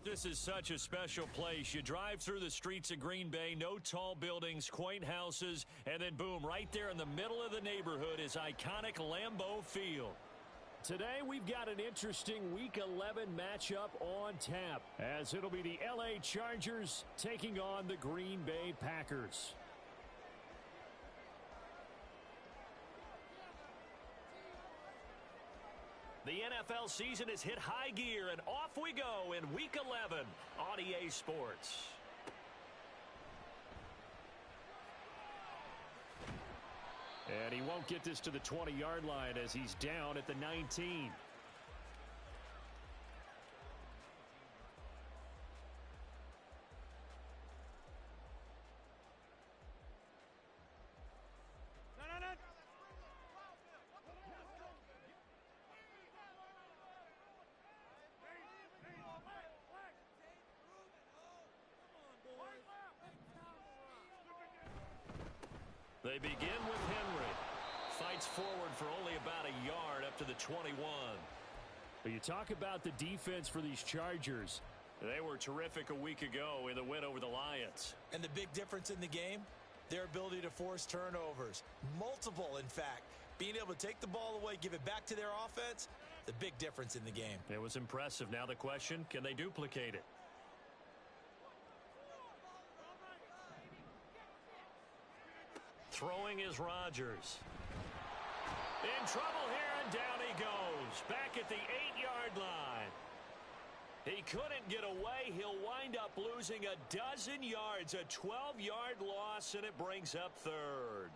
This is such a special place. You drive through the streets of Green Bay, no tall buildings, quaint houses, and then boom, right there in the middle of the neighborhood is iconic Lambeau Field. Today we've got an interesting Week 11 matchup on tap, as it'll be the LA Chargers taking on the Green Bay Packers. The NFL season has hit high gear, and off we go in Week 11 on EA Sports. And he won't get this to the 20-yard line as he's down at the 19. They begin with Henry. Fights forward for only about a yard up to the 21. But you talk about the defense for these Chargers. They were terrific a week ago in the win over the Lions. And the big difference in the game, their ability to force turnovers. Multiple, in fact. Being able to take the ball away, give it back to their offense, the big difference in the game. It was impressive. Now the question, can they duplicate it? Throwing is Rodgers. In trouble here, and down he goes. Back at the 8-yard line. He couldn't get away. He'll wind up losing a dozen yards. A 12-yard loss, and it brings up third.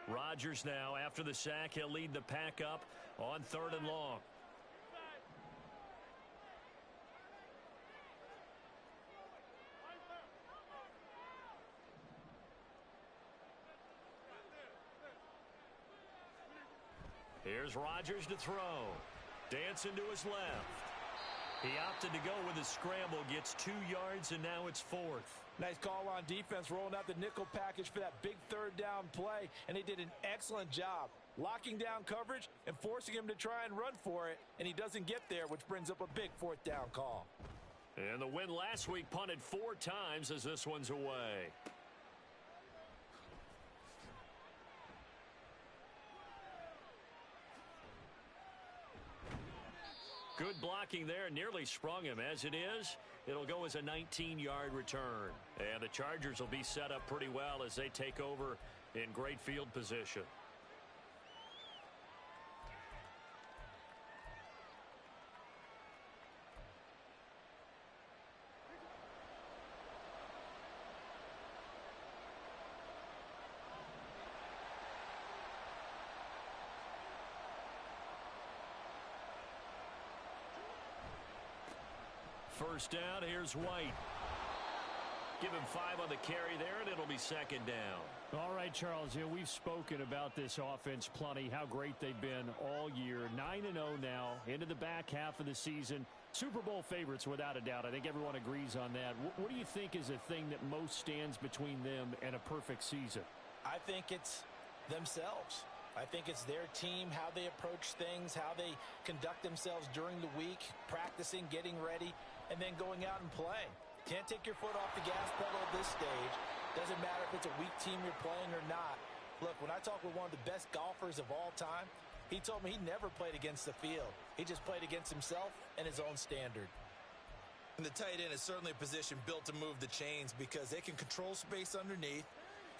Rodgers now, after the sack, he'll lead the pack up on 3rd and long. Here's Rodgers to throw. Dancing to his left. He opted to go with his scramble, gets 2 yards, and now it's 4th. Nice call on defense, rolling out the nickel package for that big 3rd down play, and they did an excellent job locking down coverage and forcing him to try and run for it, and he doesn't get there, which brings up a big 4th down call. And the win last week punted 4 times as this one's away. Good blocking there, nearly sprung him. As it is, it'll go as a 19-yard return. And the Chargers will be set up pretty well as they take over in great field position. First down, here's White. Give him 5 on the carry there, and it'll be 2nd down. All right, Charles, we've spoken about this offense plenty, how great they've been all year. 9-0 now, into the back half of the season. Super Bowl favorites, without a doubt. I think everyone agrees on that. What do you think is the thing that most stands between them and a perfect season? I think it's themselves. I think it's their team, how they approach things, how they conduct themselves during the week, practicing, getting ready, and then going out and playing. Can't take your foot off the gas pedal at this stage. Doesn't matter if it's a weak team you're playing or not. Look, when I talk with one of the best golfers of all time, he told me he never played against the field. He just played against himself and his own standard. And the tight end is certainly a position built to move the chains because they can control space underneath.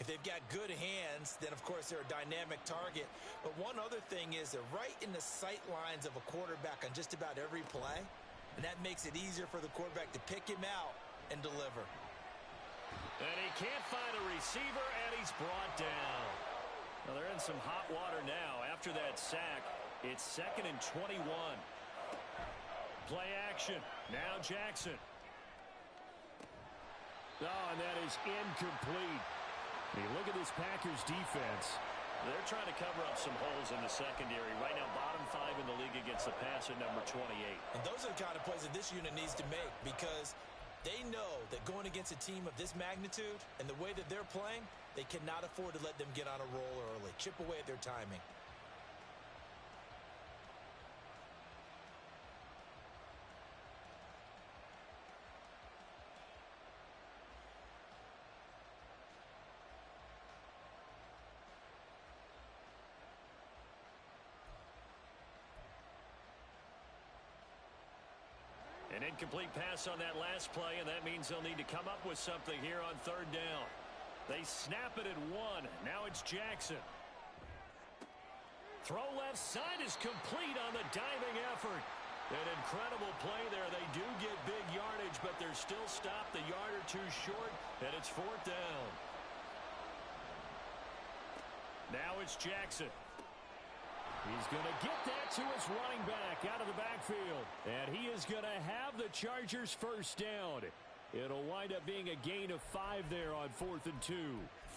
If they've got good hands, then, of course, they're a dynamic target. But one other thing is they're right in the sight lines of a quarterback on just about every play, and that makes it easier for the quarterback to pick him out and deliver. And he can't find a receiver, and he's brought down. Well, they're in some hot water now. After that sack, it's 2nd and 21. Play action. Now Jackson. Oh, and that is incomplete. You look at this Packers defense. They're trying to cover up some holes in the secondary. Right now, bottom 5 in the league against the pass at number 28. And those are the kind of plays that this unit needs to make because they know that going against a team of this magnitude and the way that they're playing, they cannot afford to let them get on a roll early. Chip away at their timing. Incomplete pass on that last play, and that means they'll need to come up with something here on third down. They snap it at 1. Now it's Jackson. Throw left side is complete on the diving effort. An incredible play there. They do get big yardage, but they're still stopped a yard or two short, and it's fourth down. Now it's Jackson. He's going to get that to his running back out of the backfield. And he is going to have the Chargers first down. It'll wind up being a gain of 5 there on 4th and 2.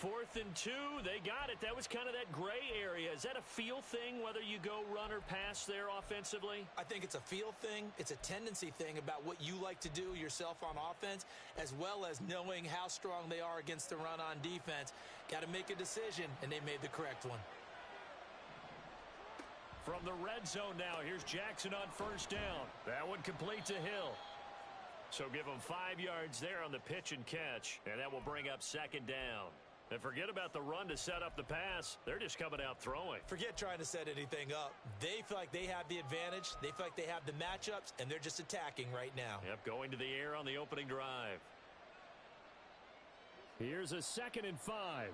4th and 2, they got it. That was kind of that gray area. Is that a feel thing, whether you go run or pass there offensively? I think it's a feel thing. It's a tendency thing about what you like to do yourself on offense, as well as knowing how strong they are against the run on defense. Got to make a decision, and they made the correct one. From the red zone now, here's Jackson on first down. That one complete to Hill. So give him 5 yards there on the pitch and catch, and that will bring up second down. And forget about the run to set up the pass. They're just coming out throwing. Forget trying to set anything up. They feel like they have the advantage. They feel like they have the matchups, and they're just attacking right now. Yep, going to the air on the opening drive. Here's a 2nd and 5.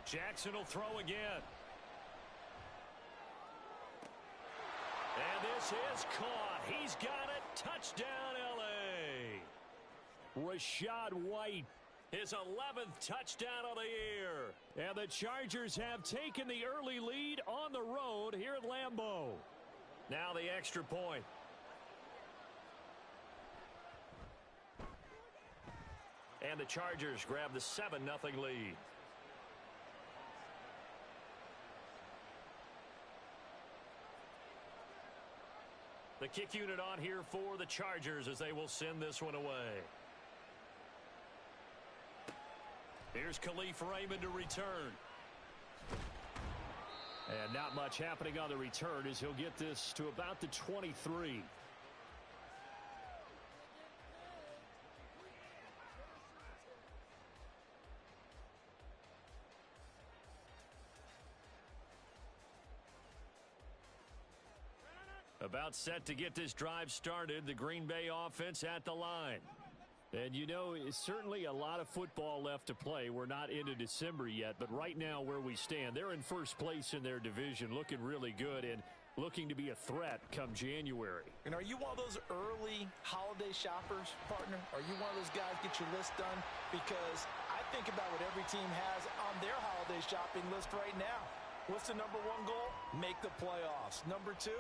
Jackson will throw again. And this is caught. He's got it. Touchdown, L.A. Rashad White, his 11th touchdown of the year. And the Chargers have taken the early lead on the road here at Lambeau. Now the extra point. And the Chargers grab the 7-0 lead. The kick unit on here for the Chargers as they will send this one away. Here's Khalif Raymond to return. And not much happening on the return as he'll get this to about the 23. About set to get this drive started. The Green Bay offense at the line. And you know, it's certainly a lot of football left to play. We're not into December yet, but right now where we stand, they're in first place in their division, looking really good and looking to be a threat come January. And are you one of those early holiday shoppers, partner? Are you one of those guys get your list done? Because I think about what every team has on their holiday shopping list right now. What's the number 1 goal? Make the playoffs. Number 2,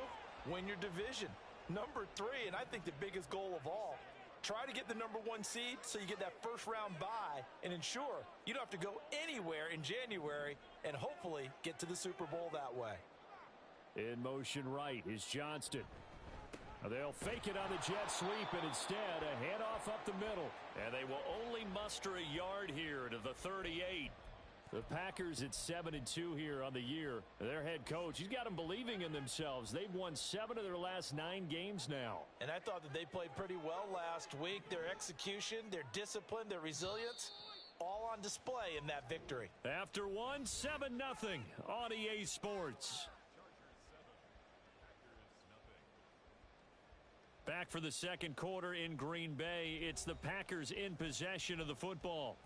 win your division. Number 3, and I think the biggest goal of all, try to get the number 1 seed so you get that first round bye and ensure you don't have to go anywhere in January and hopefully get to the Super Bowl that way. In motion right is Johnston. They'll fake it on the jet sweep, and instead a handoff up the middle. And they will only muster a yard here to the 38. The Packers at 7-2 here on the year. Their head coach, he's got them believing in themselves. They've won 7 of their last 9 games now. And I thought that they played pretty well last week. Their execution, their discipline, their resilience, all on display in that victory. After 1, 7-0 on EA Sports. Back for the second quarter in Green Bay. It's the Packers in possession of the football,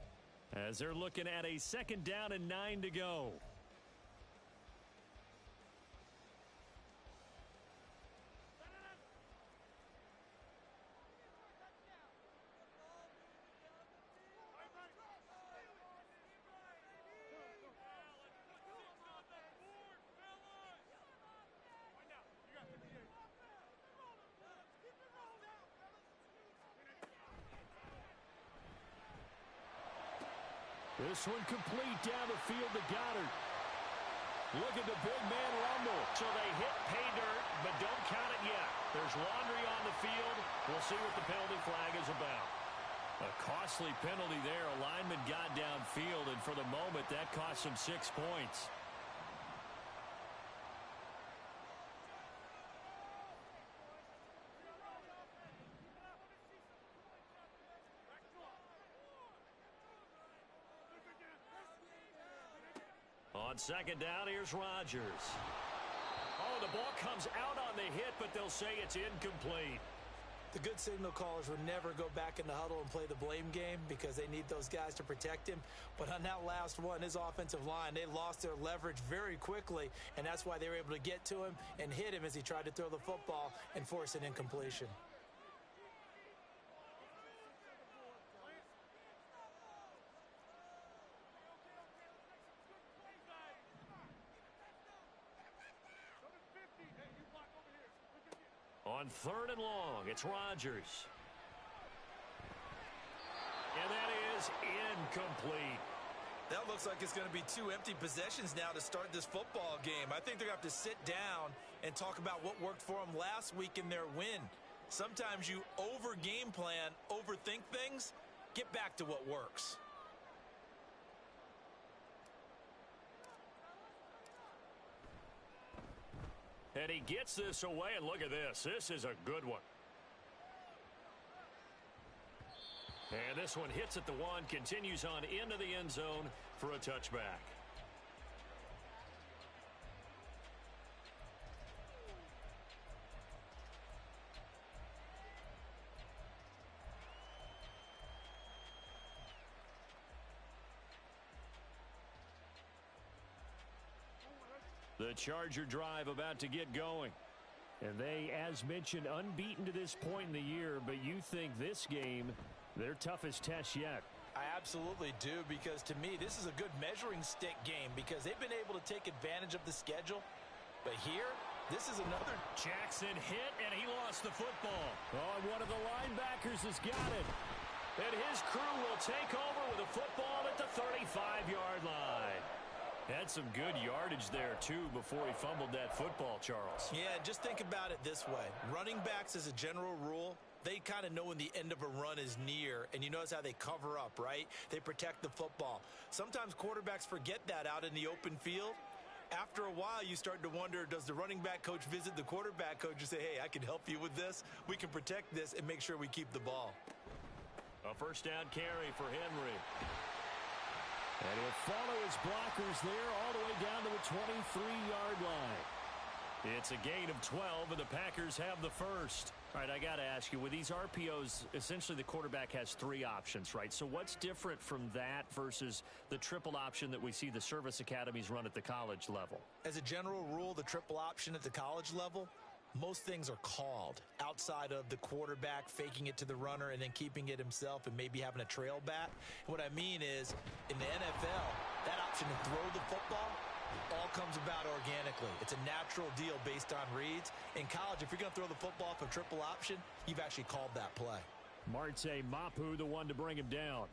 as they're looking at a 2nd down and 9 to go. This one complete down the field to Goddard. Look at the big man rumble. So they hit pay dirt, but don't count it yet. There's laundry on the field. We'll see what the penalty flag is about. A costly penalty there. A lineman got downfield, and for the moment, that cost him 6 points. On 2nd down, here's Rodgers. Oh, the ball comes out on the hit, but they'll say it's incomplete. The good signal callers will never go back in the huddle and play the blame game because they need those guys to protect him. But on that last one, his offensive line, they lost their leverage very quickly, and that's why they were able to get to him and hit him as he tried to throw the football and force an incompletion. On 3rd and long, it's Rodgers. And that is incomplete. That looks like it's going to be 2 empty possessions now to start this football game. I think they're going to have to sit down and talk about what worked for them last week in their win. Sometimes you over-game plan, overthink things. Get back to what works. And he gets this away, and look at this. This is a good one. And this one hits at the 1, continues on into the end zone for a touchback. The Charger drive about to get going. And they, as mentioned, unbeaten to this point in the year, but you think this game, their toughest test yet. I absolutely do, because to me, this is a good measuring stick game because they've been able to take advantage of the schedule. But here, this is another. Jackson hit, and he lost the football. Oh, and one of the linebackers has got it. And his crew will take over with a football at the 35-yard line. Had some good yardage there, too, before he fumbled that football, Charles. Yeah, just think about it this way. Running backs, as a general rule, they kind of know when the end of a run is near, and you notice how they cover up, right? They protect the football. Sometimes quarterbacks forget that out in the open field. After a while, you start to wonder, does the running back coach visit the quarterback coach and say, hey, I can help you with this? We can protect this and make sure we keep the ball. A first down carry for Henry. And he'll follow his blockers there all the way down to the 23-yard line. It's a gain of 12, and the Packers have the first. All right, I got to ask you, with these RPOs, essentially the quarterback has 3 options, right? So what's different from that versus the triple option that we see the service academies run at the college level? As a general rule, the triple option at the college level, most things are called outside of the quarterback faking it to the runner and then keeping it himself and maybe having a trail back. What I mean is, in the NFL, that option to throw the football all comes about organically. It's a natural deal based on reads. In college, if you're going to throw the football off a triple option, you've actually called that play. Marte Mapu, the one to bring him down.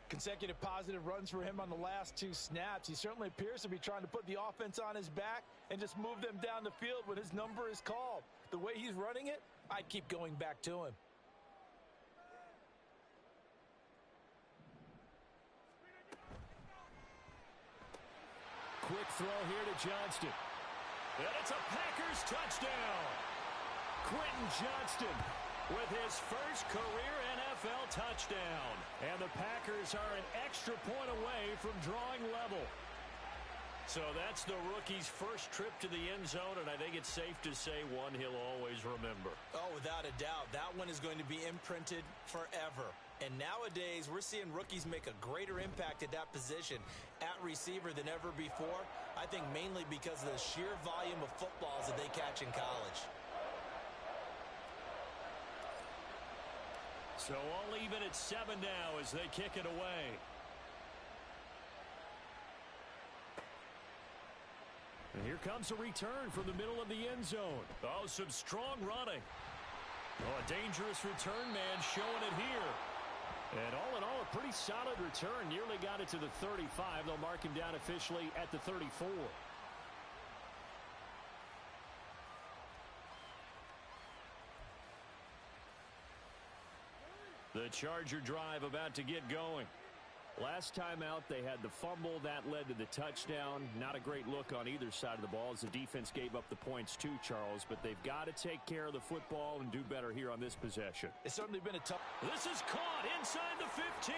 Consecutive positive runs for him on the last 2 snaps. He certainly appears to be trying to put the offense on his back and just move them down the field when his number is called. The way he's running it, I'd keep going back to him. Quick throw here to Johnston. And it's a Packers touchdown. Quentin Johnston with his first career NFL touchdown. And the Packers are an extra point away from drawing level. So that's the rookie's first trip to the end zone, and I think it's safe to say one he'll always remember. Oh, without a doubt. That one is going to be imprinted forever. And nowadays, we're seeing rookies make a greater impact at that position at receiver than ever before. I think mainly because of the sheer volume of footballs that they catch in college. So all even at 7 now as they kick it away. And here comes a return from the middle of the end zone. Oh, some strong running. Oh, a dangerous return man showing it here. And all in all, a pretty solid return. Nearly got it to the 35. They'll mark him down officially at the 34. The Charger drive about to get going. Last time out, they had the fumble. That led to the touchdown. Not a great look on either side of the ball as the defense gave up the points too, Charles. But they've got to take care of the football and do better here on this possession. It's certainly been a tough. This is caught inside the 15.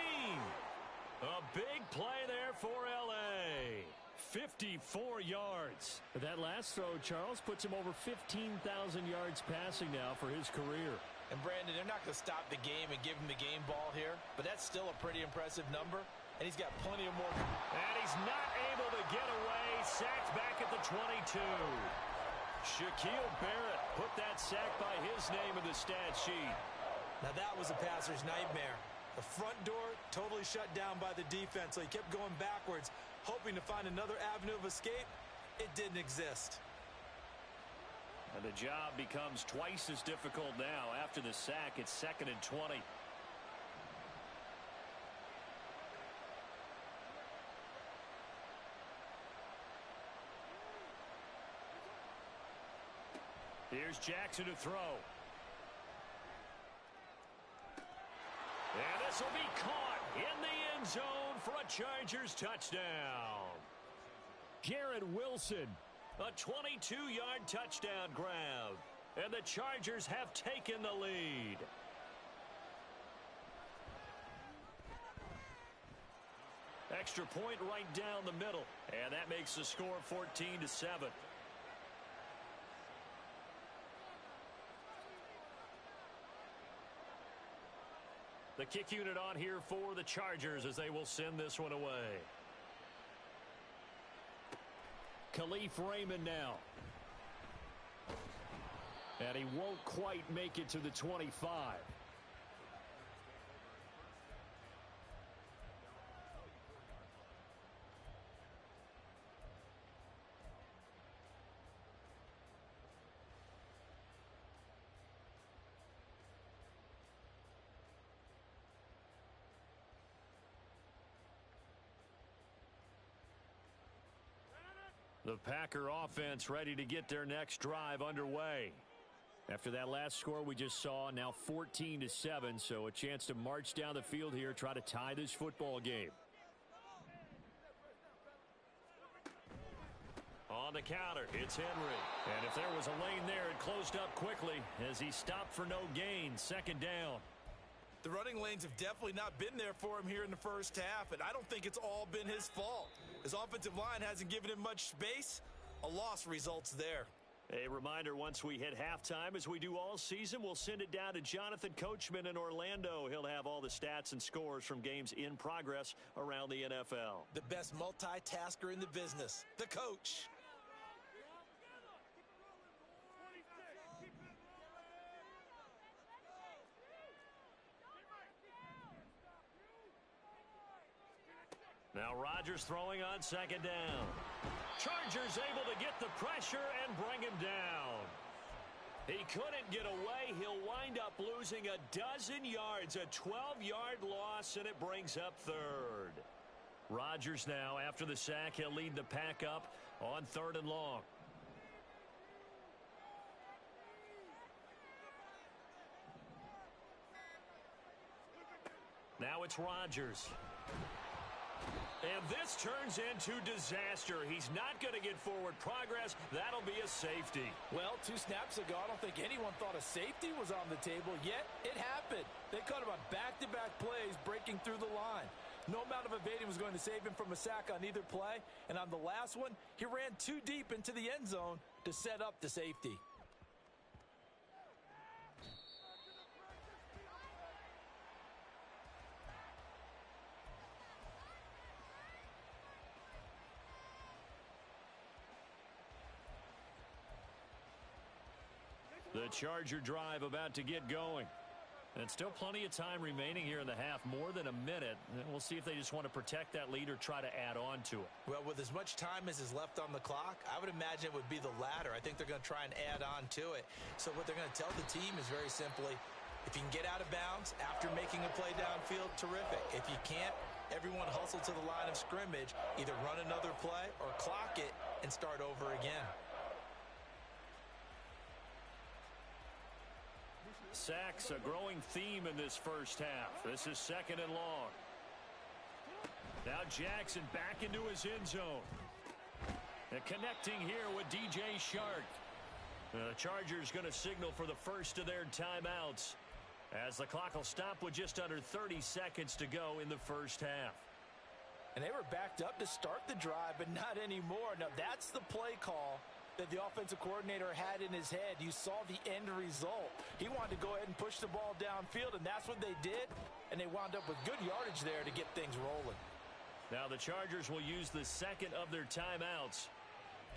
A big play there for L.A. 54 yards. That last throw, Charles, puts him over 15,000 yards passing now for his career. And, Brandon, they're not going to stop the game and give him the game ball here, but that's still a pretty impressive number, and he's got plenty of more. And he's not able to get away. Sacked back at the 22. Shaquille Barrett put that sack by his name in the stat sheet. Now that was a passer's nightmare. The front door totally shut down by the defense, so he kept going backwards, hoping to find another avenue of escape. It didn't exist. And the job becomes twice as difficult now. After the sack, it's 2nd and 20. Here's Jackson to throw. And this will be caught in the end zone for a Chargers touchdown. Garrett Wilson. A 22-yard touchdown grab. And the Chargers have taken the lead. Extra point right down the middle. And that makes the score 14-7. The kick unit on here for the Chargers as they will send this one away. Khalif Raymond now. And he won't quite make it to the 25. The Packer offense ready to get their next drive underway. After that last score we just saw, now 14-7, so a chance to march down the field here, try to tie this football game. On the counter, it's Henry. And if there was a lane there, it closed up quickly as he stopped for no gain. 2nd down. The running lanes have definitely not been there for him here in the first half, and I don't think it's all been his fault. His offensive line hasn't given him much space. A loss results there. A reminder, once we hit halftime, as we do all season, we'll send it down to Jonathan Coachman in Orlando. He'll have all the stats and scores from games in progress around the NFL. The best multitasker in the business, the coach. Now Rodgers throwing on 2nd down. Chargers able to get the pressure and bring him down. He couldn't get away. He'll wind up losing a dozen yards, a 12-yard loss, and it brings up 3rd. Rodgers now, after the sack, he'll lead the pack up on 3rd and long. Now it's Rodgers. And this turns into disaster. He's not going to get forward progress. That'll be a safety. Well, 2 snaps ago, I don't think anyone thought a safety was on the table, yet it happened. They caught him on back-to-back plays breaking through the line. No amount of evading was going to save him from a sack on either play. And on the last one, he ran too deep into the end zone to set up the safety. The Charger drive about to get going. And still plenty of time remaining here in the half, more than a minute. And we'll see if they just want to protect that lead or try to add on to it. Well, with as much time as is left on the clock, I would imagine it would be the latter. I think they're going to try and add on to it. So what they're going to tell the team is very simply, if you can get out of bounds after making a play downfield, terrific. If you can't, everyone hustle to the line of scrimmage, either run another play or clock it and start over again. Sacks, a growing theme in this first half. This is 2nd and long. Now Jackson back into his end zone. And connecting here with DJ Shark. The Chargers going to signal for the first of their timeouts as the clock will stop with just under 30 seconds to go in the first half. And they were backed up to start the drive, but not anymore. Now, that's the play call that the offensive coordinator had in his head. You saw the end result. He wanted to go ahead and push the ball downfield, and that's what they did. And they wound up with good yardage there to get things rolling. Now the Chargers will use the second of their timeouts.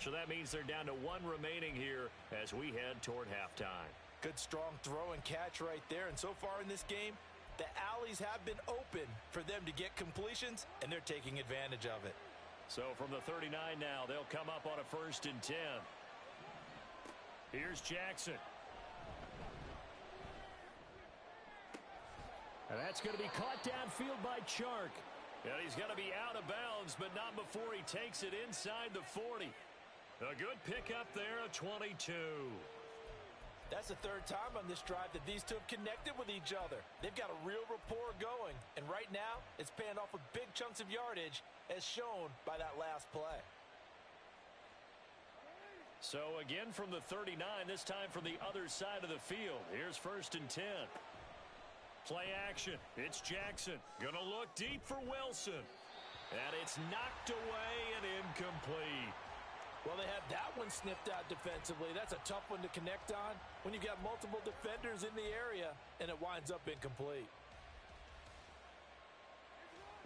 So that means they're down to one remaining here as we head toward halftime. Good strong throw and catch right there. And so far in this game, the alleys have been open for them to get completions, and they're taking advantage of it. So from the 39 now, they'll come up on a 1st and 10. Here's Jackson. And that's going to be caught downfield by Chark. And he's going to be out of bounds, but not before he takes it inside the 40. A good pickup there, a 22. That's the third time on this drive that these two have connected with each other. They've got a real rapport going. And right now, it's paying off with big chunks of yardage, as shown by that last play. So again from the 39, this time from the other side of the field. Here's 1st and 10. Play action. It's Jackson. Gonna look deep for Wilson. And it's knocked away and incomplete. Well, they had that one sniffed out defensively. That's a tough one to connect on when you've got multiple defenders in the area, and it winds up incomplete.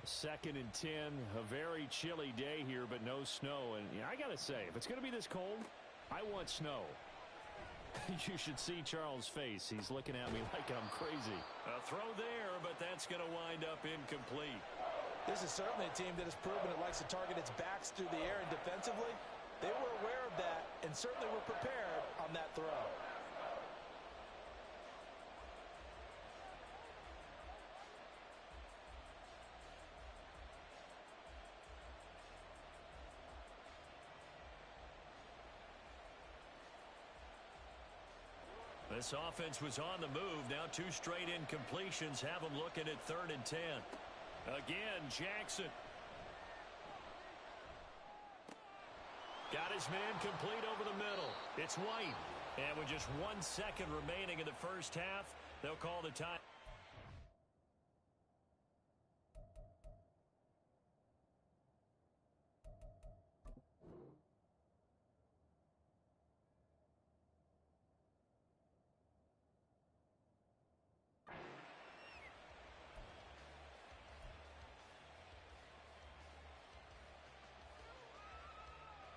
A 2nd and 10, a very chilly day here, but no snow. And I got to say, if it's going to be this cold, I want snow. You should see Charles' face. He's looking at me like I'm crazy. A throw there, but that's going to wind up incomplete. This is certainly a team that has proven it likes to target its backs through the air, and defensively, they were aware of that and certainly were prepared on that throw. This offense was on the move. Now 2 straight incompletions have them looking at 3rd and 10. Again, Jackson. Got his man complete over the middle. It's White. And with just 1 second remaining in the first half, they'll call the time.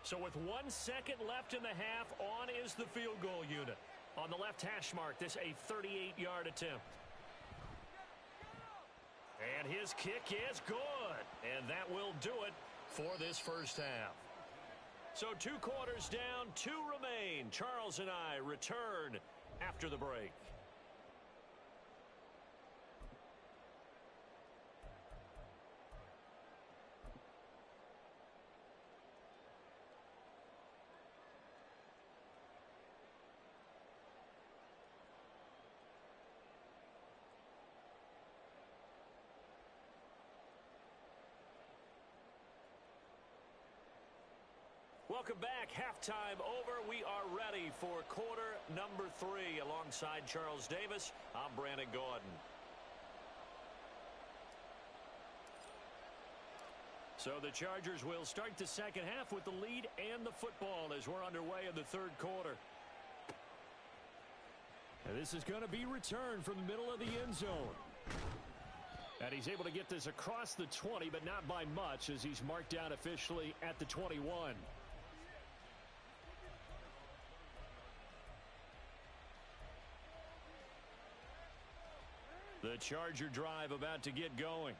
So with 1 second left in the half, on is the field goal unit. On the left hash mark, this a 38-yard attempt. And his kick is good. And that will do it for this first half. So 2 quarters down, 2 remain. Charles and I return after the break. Welcome back. Halftime over. We are ready for quarter number 3. Alongside Charles Davis, I'm Brandon Gordon. So the Chargers will start the second half with the lead and the football as we're underway in the 3rd quarter. And this is going to be returned from the middle of the end zone. And he's able to get this across the 20, but not by much, as he's marked down officially at the 21. The Charger drive about to get going.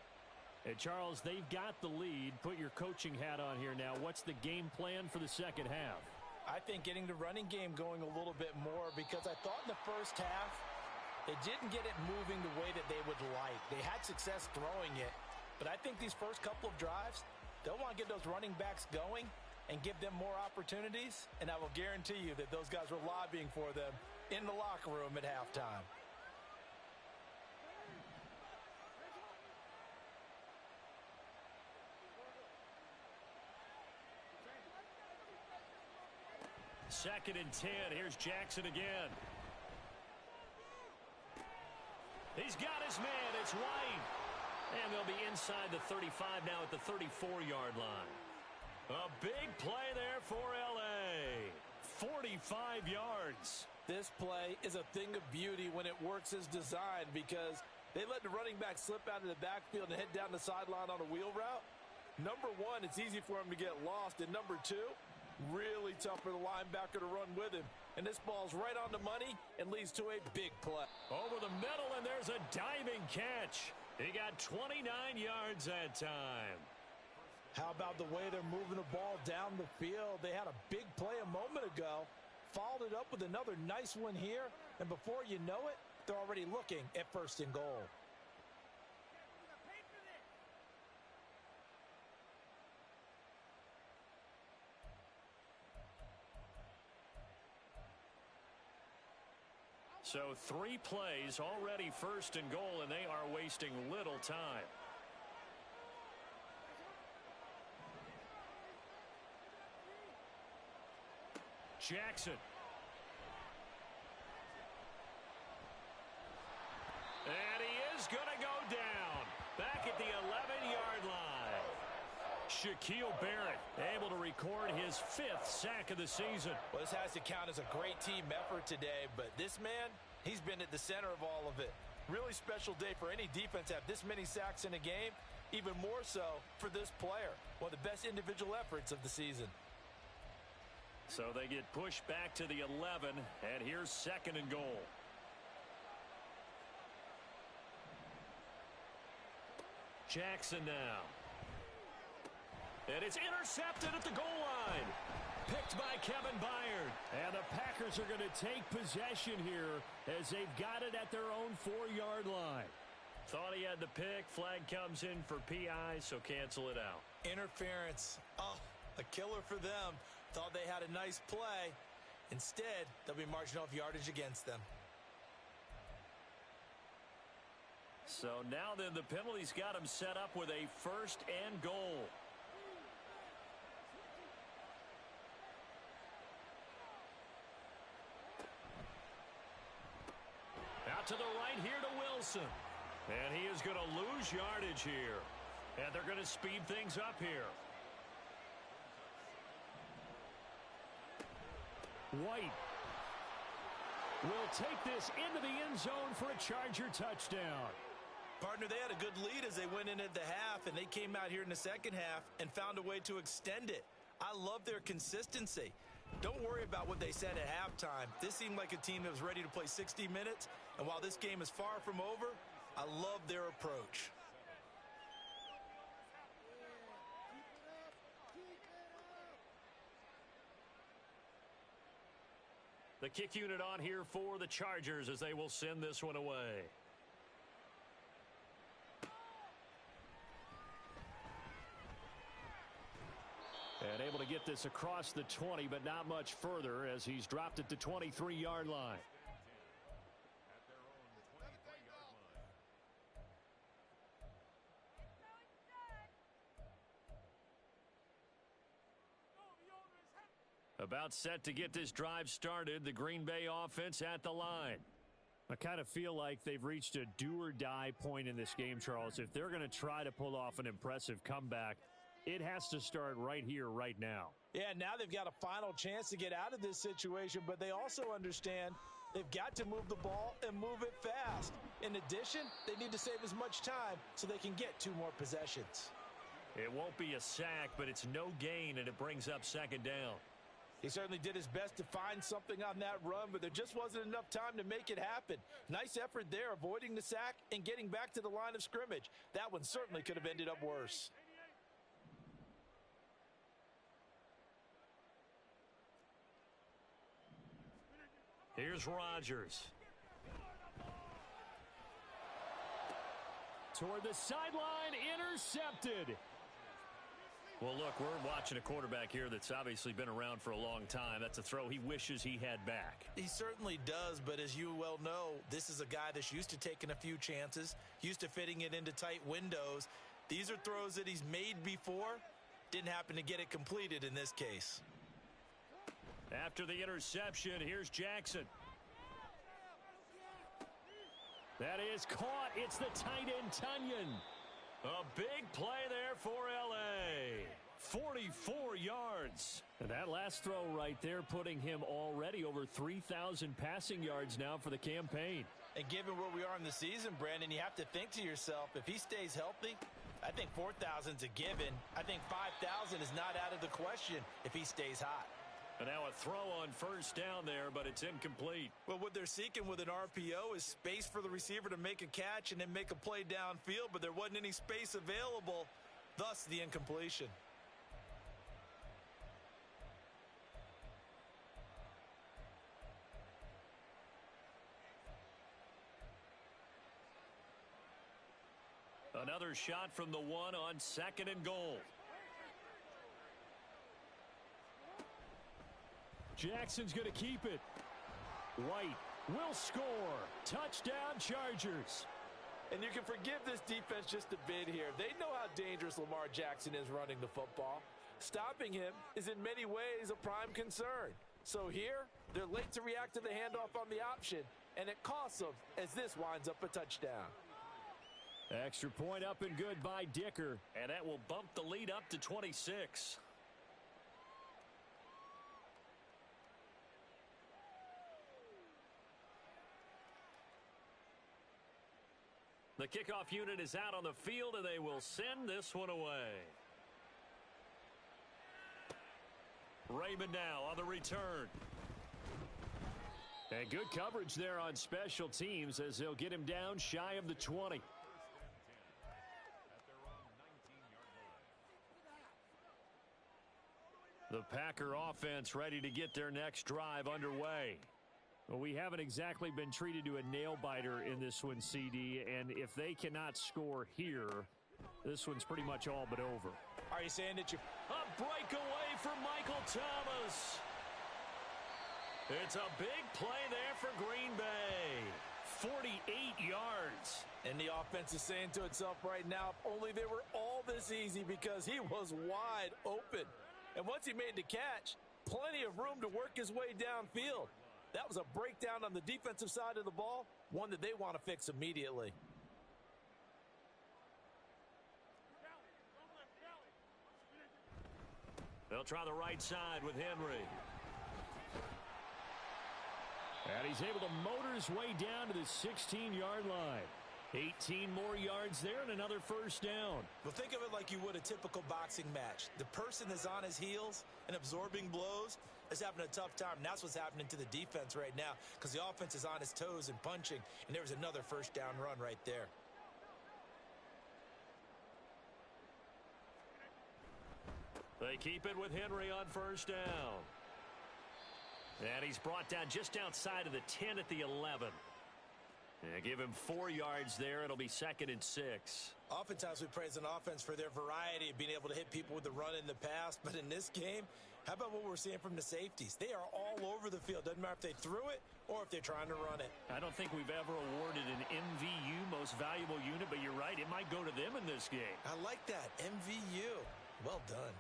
Hey, Charles, they've got the lead. Put your coaching hat on here now. What's the game plan for the second half? I think getting the running game going a little bit more, because I thought in the first half they didn't get it moving the way that they would like. They had success throwing it, but I think these first couple of drives, they'll want to get those running backs going and give them more opportunities, and I will guarantee you that those guys were lobbying for them in the locker room at halftime. Second and 10. Here's Jackson again. He's got his man. It's White. And they'll be inside the 35 now at the 34-yard line. A big play there for L.A. 45 yards. This play is a thing of beauty when it works as designed because they let the running back slip out of the backfield and head down the sideline on a wheel route. Number one, it's easy for him to get lost. And number two, really tough for the linebacker to run with him. And this ball's right on the money and leads to a big play. Over the middle, and there's a diving catch. He got 29 yards that time. How about the way they're moving the ball down the field? They had a big play a moment ago, followed it up with another nice one here, and before you know it, they're already looking at 1st and goal. So 3 plays already 1st and goal, and they are wasting little time. Jackson. And he is going to go down. Back at the 11-yard line. Shaquille Barrett able to record his 5th sack of the season. Well, this has to count as a great team effort today, but this man, he's been at the center of all of it. Really special day for any defense to have this many sacks in a game, even more so for this player. One of the best individual efforts of the season. So they get pushed back to the 11, and here's 2nd and goal. Jackson now. And it's intercepted at the goal line. Picked by Kevin Byard. And the Packers are going to take possession here as they've got it at their own 4-yard line. Thought he had the pick. Flag comes in for PI, so cancel it out. Interference. Oh, a killer for them. Thought they had a nice play. Instead, they'll be marching off yardage against them. So now then the penalty's got him set up with a 1st and goal. Out to the right here to Wilson. And he is going to lose yardage here. And they're going to speed things up here. White will take this into the end zone for a Charger touchdown. Partner, they had a good lead as they went in at the half, and they came out here in the second half and found a way to extend it. I love their consistency. Don't worry about what they said at halftime. This seemed like a team that was ready to play 60 minutes, and while this game is far from over, I love their approach. The kick unit on here for the Chargers as they will send this one away. And able to get this across the 20, but not much further as he's dropped it to 23-yard line. About set to get this drive started, the Green Bay offense at the line. I kind of feel like they've reached a do-or-die point in this game, Charles. If they're going to try to pull off an impressive comeback, it has to start right here, right now. Yeah, now they've got a final chance to get out of this situation, but they also understand they've got to move the ball and move it fast. In addition, they need to save as much time so they can get 2 more possessions. It won't be a sack, but it's no gain, and it brings up 2nd down. He certainly did his best to find something on that run, but there just wasn't enough time to make it happen. Nice effort there, avoiding the sack and getting back to the line of scrimmage. That one certainly could have ended up worse. Here's Rodgers. Toward the sideline, intercepted. Well, look, we're watching a quarterback here that's obviously been around for a long time. That's a throw he wishes he had back. He certainly does, but as you well know, this is a guy that's used to taking a few chances, used to fitting it into tight windows. These are throws that he's made before. Didn't happen to get it completed in this case. After the interception, here's Jackson. That is caught. It's the tight end, Tunyon. A big play there for L.A. 44 yards. And that last throw right there putting him already over 3,000 passing yards now for the campaign. And given where we are in the season, Brandon, you have to think to yourself, if he stays healthy, I think 4,000 is a given. I think 5,000 is not out of the question if he stays hot. And now a throw on first down there, but it's incomplete. Well, what they're seeking with an RPO is space for the receiver to make a catch and then make a play downfield, but there wasn't any space available, thus the incompletion. Another shot from the one on 2nd and goal. Jackson's going to keep it. White will score. Touchdown, Chargers. And you can forgive this defense just a bit here. They know how dangerous Lamar Jackson is running the football. Stopping him is in many ways a prime concern. So here, they're late to react to the handoff on the option, and it costs them as this winds up a touchdown. Extra point up and good by Dicker. And that will bump the lead up to 26. The kickoff unit is out on the field, and they will send this one away. Raymond now on the return. And good coverage there on special teams as they'll get him down shy of the 20. The Packer offense ready to get their next drive underway. Well, we haven't exactly been treated to a nail-biter in this one, CD, and if they cannot score here, this one's pretty much all but over. Are you saying that you... A breakaway for Michael Thomas. It's a big play there for Green Bay. 48 yards. And the offense is saying to itself right now, if only they were all this easy, because he was wide open. And once he made the catch, plenty of room to work his way downfield. That was a breakdown on the defensive side of the ball, one that they want to fix immediately. They'll try the right side with Henry. And he's able to motor his way down to the 16-yard line. 18 more yards there and another first down. Well, think of it like you would a typical boxing match. The person is on his heels and absorbing blows is having a tough time. And that's what's happening to the defense right now, because the offense is on his toes and punching, and there was another first down run right there. They keep it with Henry on first down. And he's brought down just outside of the 10 at the 11. Yeah, give him 4 yards there. It'll be 2nd and 6. Oftentimes we praise an offense for their variety of being able to hit people with the run in the pass. But in this game, how about what we're seeing from the safeties? They are all over the field. Doesn't matter if they threw it or if they're trying to run it. I don't think we've ever awarded an MVU, most valuable unit, but you're right. It might go to them in this game. I like that. MVU. Well done.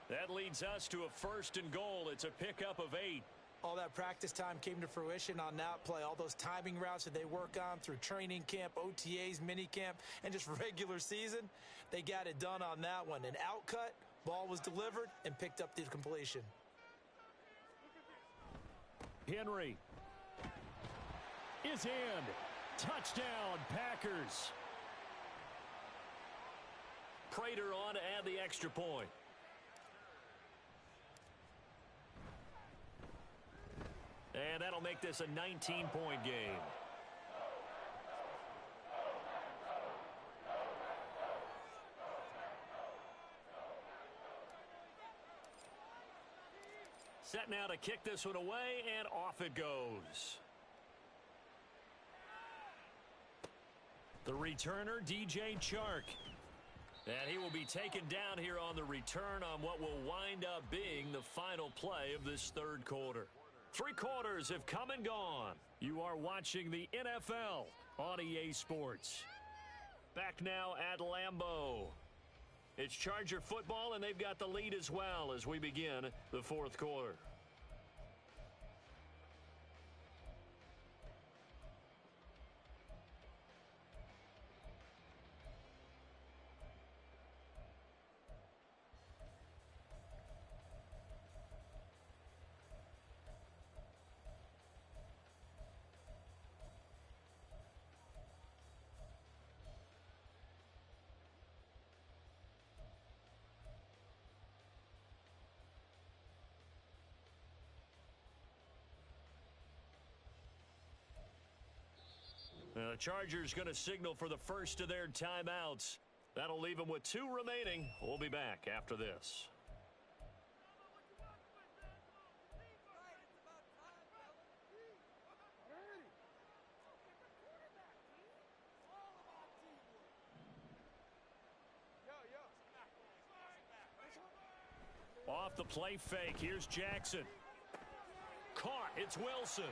That leads us to a 1st and goal. It's a pickup of 8. All that practice time came to fruition on that play. All those timing routes that they work on through training camp, OTAs, minicamp, and just regular season, they got it done on that one. An outcut, ball was delivered, and picked up the completion. Henry is in. Touchdown, Packers. Prater on to add the extra point. And that'll make this a 19-point game. Set now to kick this one away, and off it goes. The returner, DJ Chark. And he will be taken down here on the return on what will wind up being the final play of this 3rd quarter. 3 quarters have come and gone. You are watching the NFL on EA Sports. Back now at Lambeau. It's Charger football, and they've got the lead as well as we begin the 4th quarter. The Chargers going to signal for the first of their timeouts. That'll leave them with 2 remaining. We'll be back after this. Off the play fake. Here's Jackson. Caught. It's Wilson.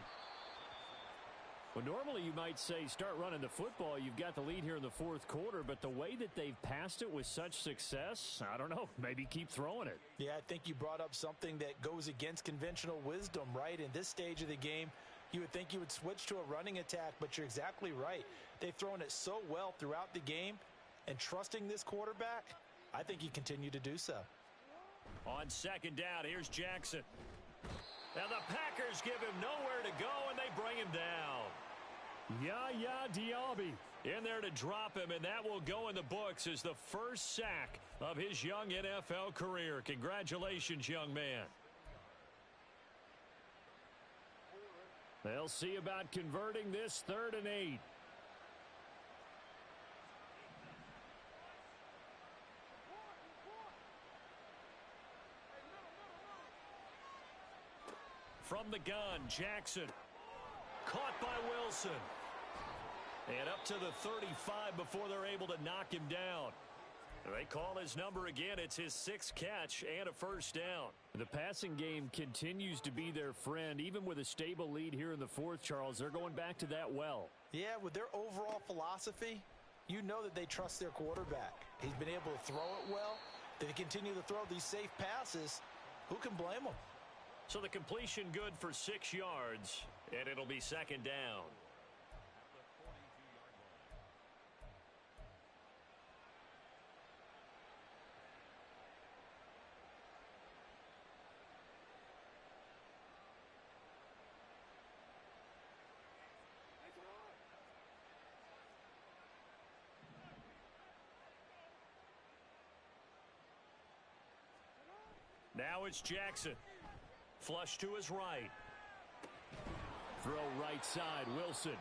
Well, normally you might say start running the football. You've got the lead here in the fourth quarter, but the way that they've passed it with such success, I don't know, maybe keep throwing it. Yeah, I think you brought up something that goes against conventional wisdom, right? In this stage of the game, you would think you would switch to a running attack, but you're exactly right. They've thrown it so well throughout the game, and trusting this quarterback, I think you continue to do so. On second down, here's Jackson. Now the Packers give him nowhere to go, and they bring him down. Yaya Diaby in there to drop him, and that will go in the books as the first sack of his young NFL career. Congratulations, young man. They'll see about converting this 3rd and 8. From the gun, Jackson. Caught by Wilson. And up to the 35 before they're able to knock him down. They call his number again. It's his 6th catch and a first down. The passing game continues to be their friend. Even with a stable lead here in the 4th, Charles, they're going back to that well. Yeah, with their overall philosophy, you know that they trust their quarterback. He's been able to throw it well. They continue to throw these safe passes. Who can blame them? So the completion good for 6 yards, and it'll be 2nd down. Now it's Jackson. Flush to his right. Throw right side, Wilson.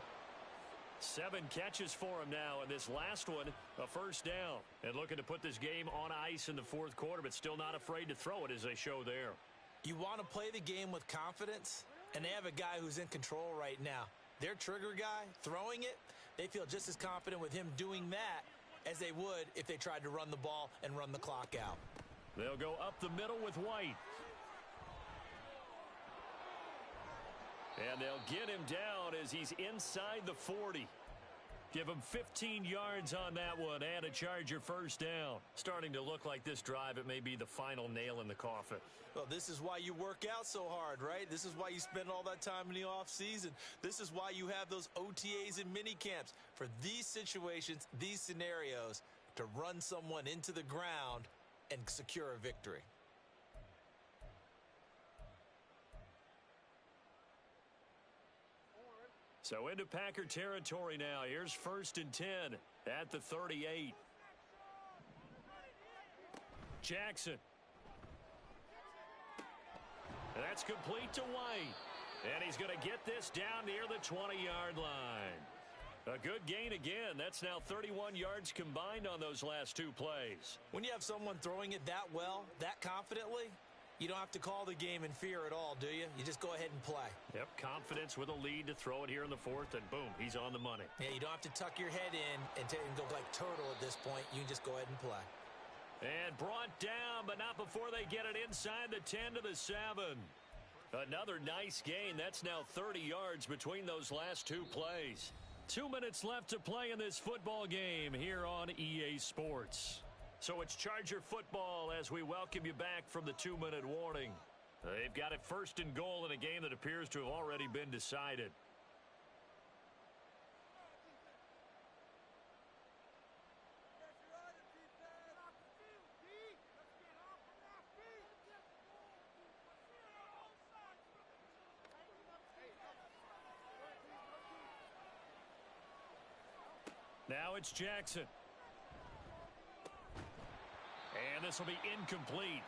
7 catches for him now, and this last one, a first down. And looking to put this game on ice in the 4th quarter, but still not afraid to throw it as they show there. You want to play the game with confidence, and they have a guy who's in control right now. Their trigger guy, throwing it, they feel just as confident with him doing that as they would if they tried to run the ball and run the clock out. They'll go up the middle with White. And they'll get him down as he's inside the 40. Give him 15 yards on that one and a Charger first down. Starting to look like this drive, it may be the final nail in the coffin. Well, this is why you work out so hard, right? This is why you spend all that time in the offseason. This is why you have those OTAs and mini camps for these situations, these scenarios, to run someone into the ground and secure a victory. So into Packer territory now. Here's 1st and 10 at the 38. Jackson. That's complete to White. And he's going to get this down near the 20-yard line. A good gain again. That's now 31 yards combined on those last 2 plays. When you have someone throwing it that well, that confidently, you don't have to call the game in fear at all, do you? You just go ahead and play. Yep, confidence with a lead to throw it here in the 4th, and boom, he's on the money. Yeah, you don't have to tuck your head in and go like turtle at this point. You can just go ahead and play. And brought down, but not before they get it inside the 10 to the 7. Another nice gain. That's now 30 yards between those last 2 plays. 2 minutes left to play in this football game here on EA Sports. So it's Charger football as we welcome you back from the 2-minute warning. They've got it 1st and goal in a game that appears to have already been decided. Now it's Jackson. And this will be incomplete.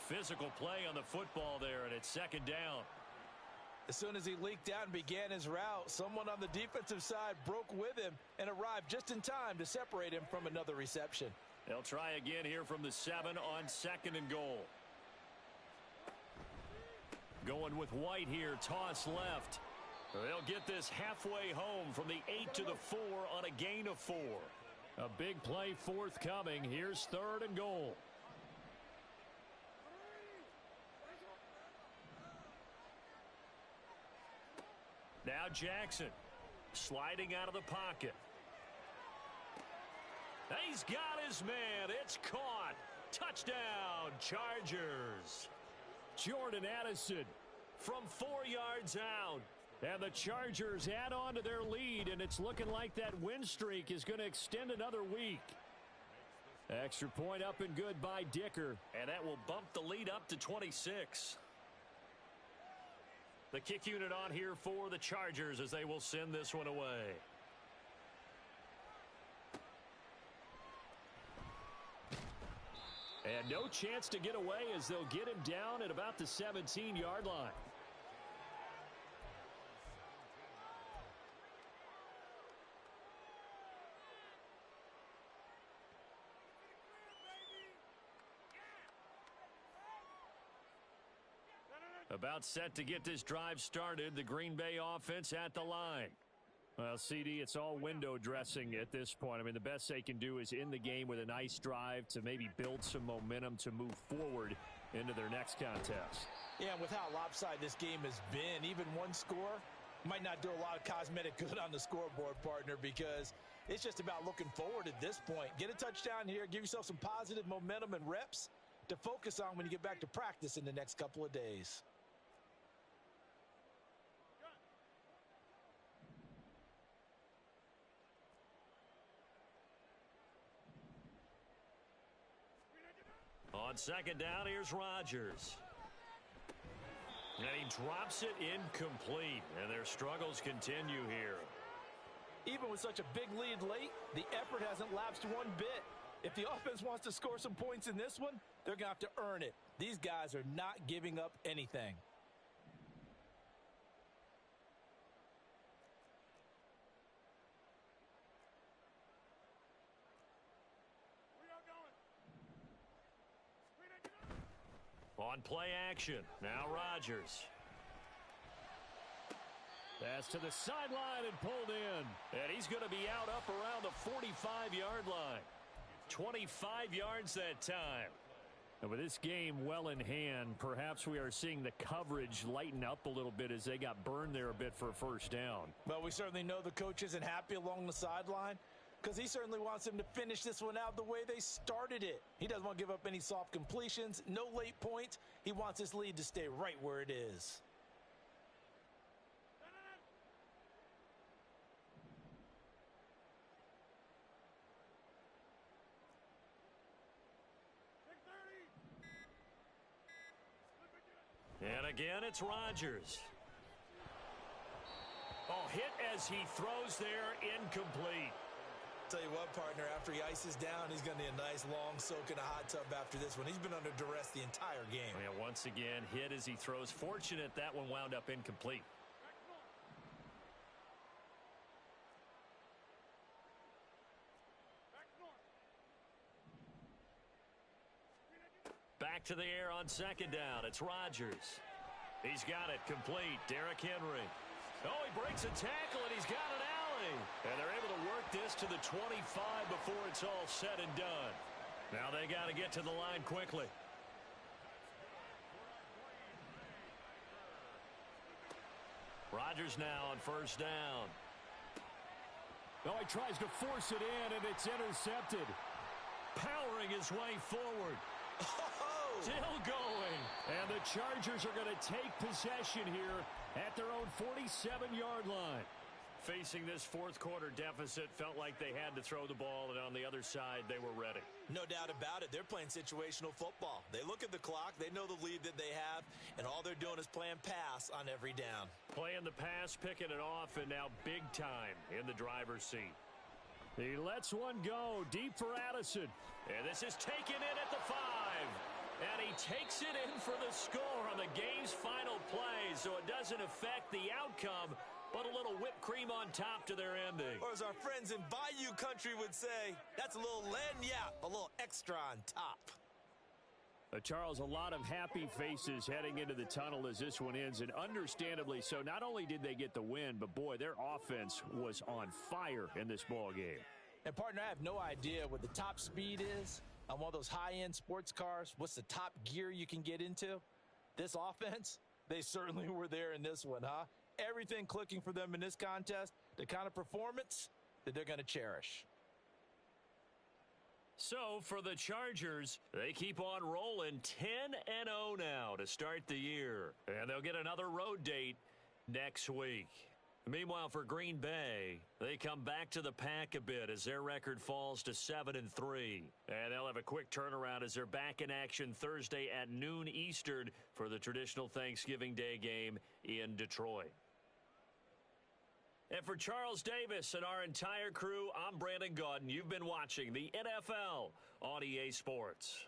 Physical play on the football there, and it's 2nd down. As soon as he leaked out and began his route, someone on the defensive side broke with him and arrived just in time to separate him from another reception. They'll try again here from the 7 on 2nd and goal. Going with White here, toss left. They'll get this halfway home from the 8 to the 4 on a gain of 4. A big play forthcoming. Here's 3rd and goal. Now Jackson sliding out of the pocket. He's got his man. It's caught. Touchdown, Chargers. Jordan Addison from 4 yards out. And the Chargers add on to their lead, and it's looking like that win streak is going to extend another week. Extra point up and good by Dicker. And that will bump the lead up to 26. The kick unit on here for the Chargers as they will send this one away. And no chance to get away as they'll get him down at about the 17-yard line. About set to get this drive started. The Green Bay offense at the line. Well, CD, it's all window dressing at this point. I mean, the best they can do is in the game with a nice drive to maybe build some momentum to move forward into their next contest. Yeah, and with how lopsided this game has been, even one score might not do a lot of cosmetic good on the scoreboard, partner, because it's just about looking forward at this point. Get a touchdown here, give yourself some positive momentum and reps to focus on when you get back to practice in the next couple of days. On 2nd down, here's Rodgers. And he drops it incomplete, and their struggles continue here. Even with such a big lead late, the effort hasn't lapsed one bit. If the offense wants to score some points in this one, they're going to have to earn it. These guys are not giving up anything. On play action, now Rodgers. That's to the sideline and pulled in. And he's going to be out up around the 45-yard line. 25 yards that time. And with this game well in hand, perhaps we are seeing the coverage lighten up a little bit as they got burned there a bit for a first down. Well, we certainly know the coach isn't happy along the sideline because he certainly wants them to finish this one out the way they started it. He doesn't want to give up any soft completions, no late points. He wants this lead to stay right where it is. And again, it's Rodgers. Oh, hit as he throws there, incomplete. Tell you what, partner, after he ices down, he's going to need a nice long soak in a hot tub after this one. He's been under duress the entire game. Yeah, once again, hit as he throws. Fortunate that one wound up incomplete. Back to the air on 2nd down. It's Rodgers. He's got it complete. Derrick Henry. Oh, he breaks a tackle, and he's got an alley. And they're able to work this to the 25 before it's all said and done. Now they got to get to the line quickly. Rodgers now on 1st down. Oh, he tries to force it in, and it's intercepted. Powering his way forward. Still going. And the Chargers are going to take possession here at their own 47-yard line. Facing this 4th quarter deficit, felt like they had to throw the ball, and on the other side, they were ready. No doubt about it. They're playing situational football. They look at the clock, they know the lead that they have, and all they're doing is playing pass on every down. Playing the pass, picking it off, and now big time in the driver's seat. He lets one go deep for Addison. And this is taken in at the 5. And he takes it in for the score on the game's final play, so it doesn't affect the outcome, but a little whipped cream on top to their ending. Or as our friends in Bayou Country would say, that's a little lagniappe, a little extra on top. Charles, a lot of happy faces heading into the tunnel as this one ends, and understandably so. Not only did they get the win, but, boy, their offense was on fire in this ball game. And, partner, I have no idea what the top speed is on one of those high-end sports cars. What's the top gear you can get into? This offense, they certainly were there in this one, huh? Everything clicking for them in this contest, the kind of performance that they're going to cherish. So, for the Chargers, they keep on rolling 10-0 now to start the year. And they'll get another road date next week. Meanwhile, for Green Bay, they come back to the pack a bit as their record falls to 7-3. And they'll have a quick turnaround as they're back in action Thursday at noon Eastern for the traditional Thanksgiving Day game in Detroit. And for Charles Davis and our entire crew, I'm Brandon Gaudin. You've been watching the NFL on EA Sports.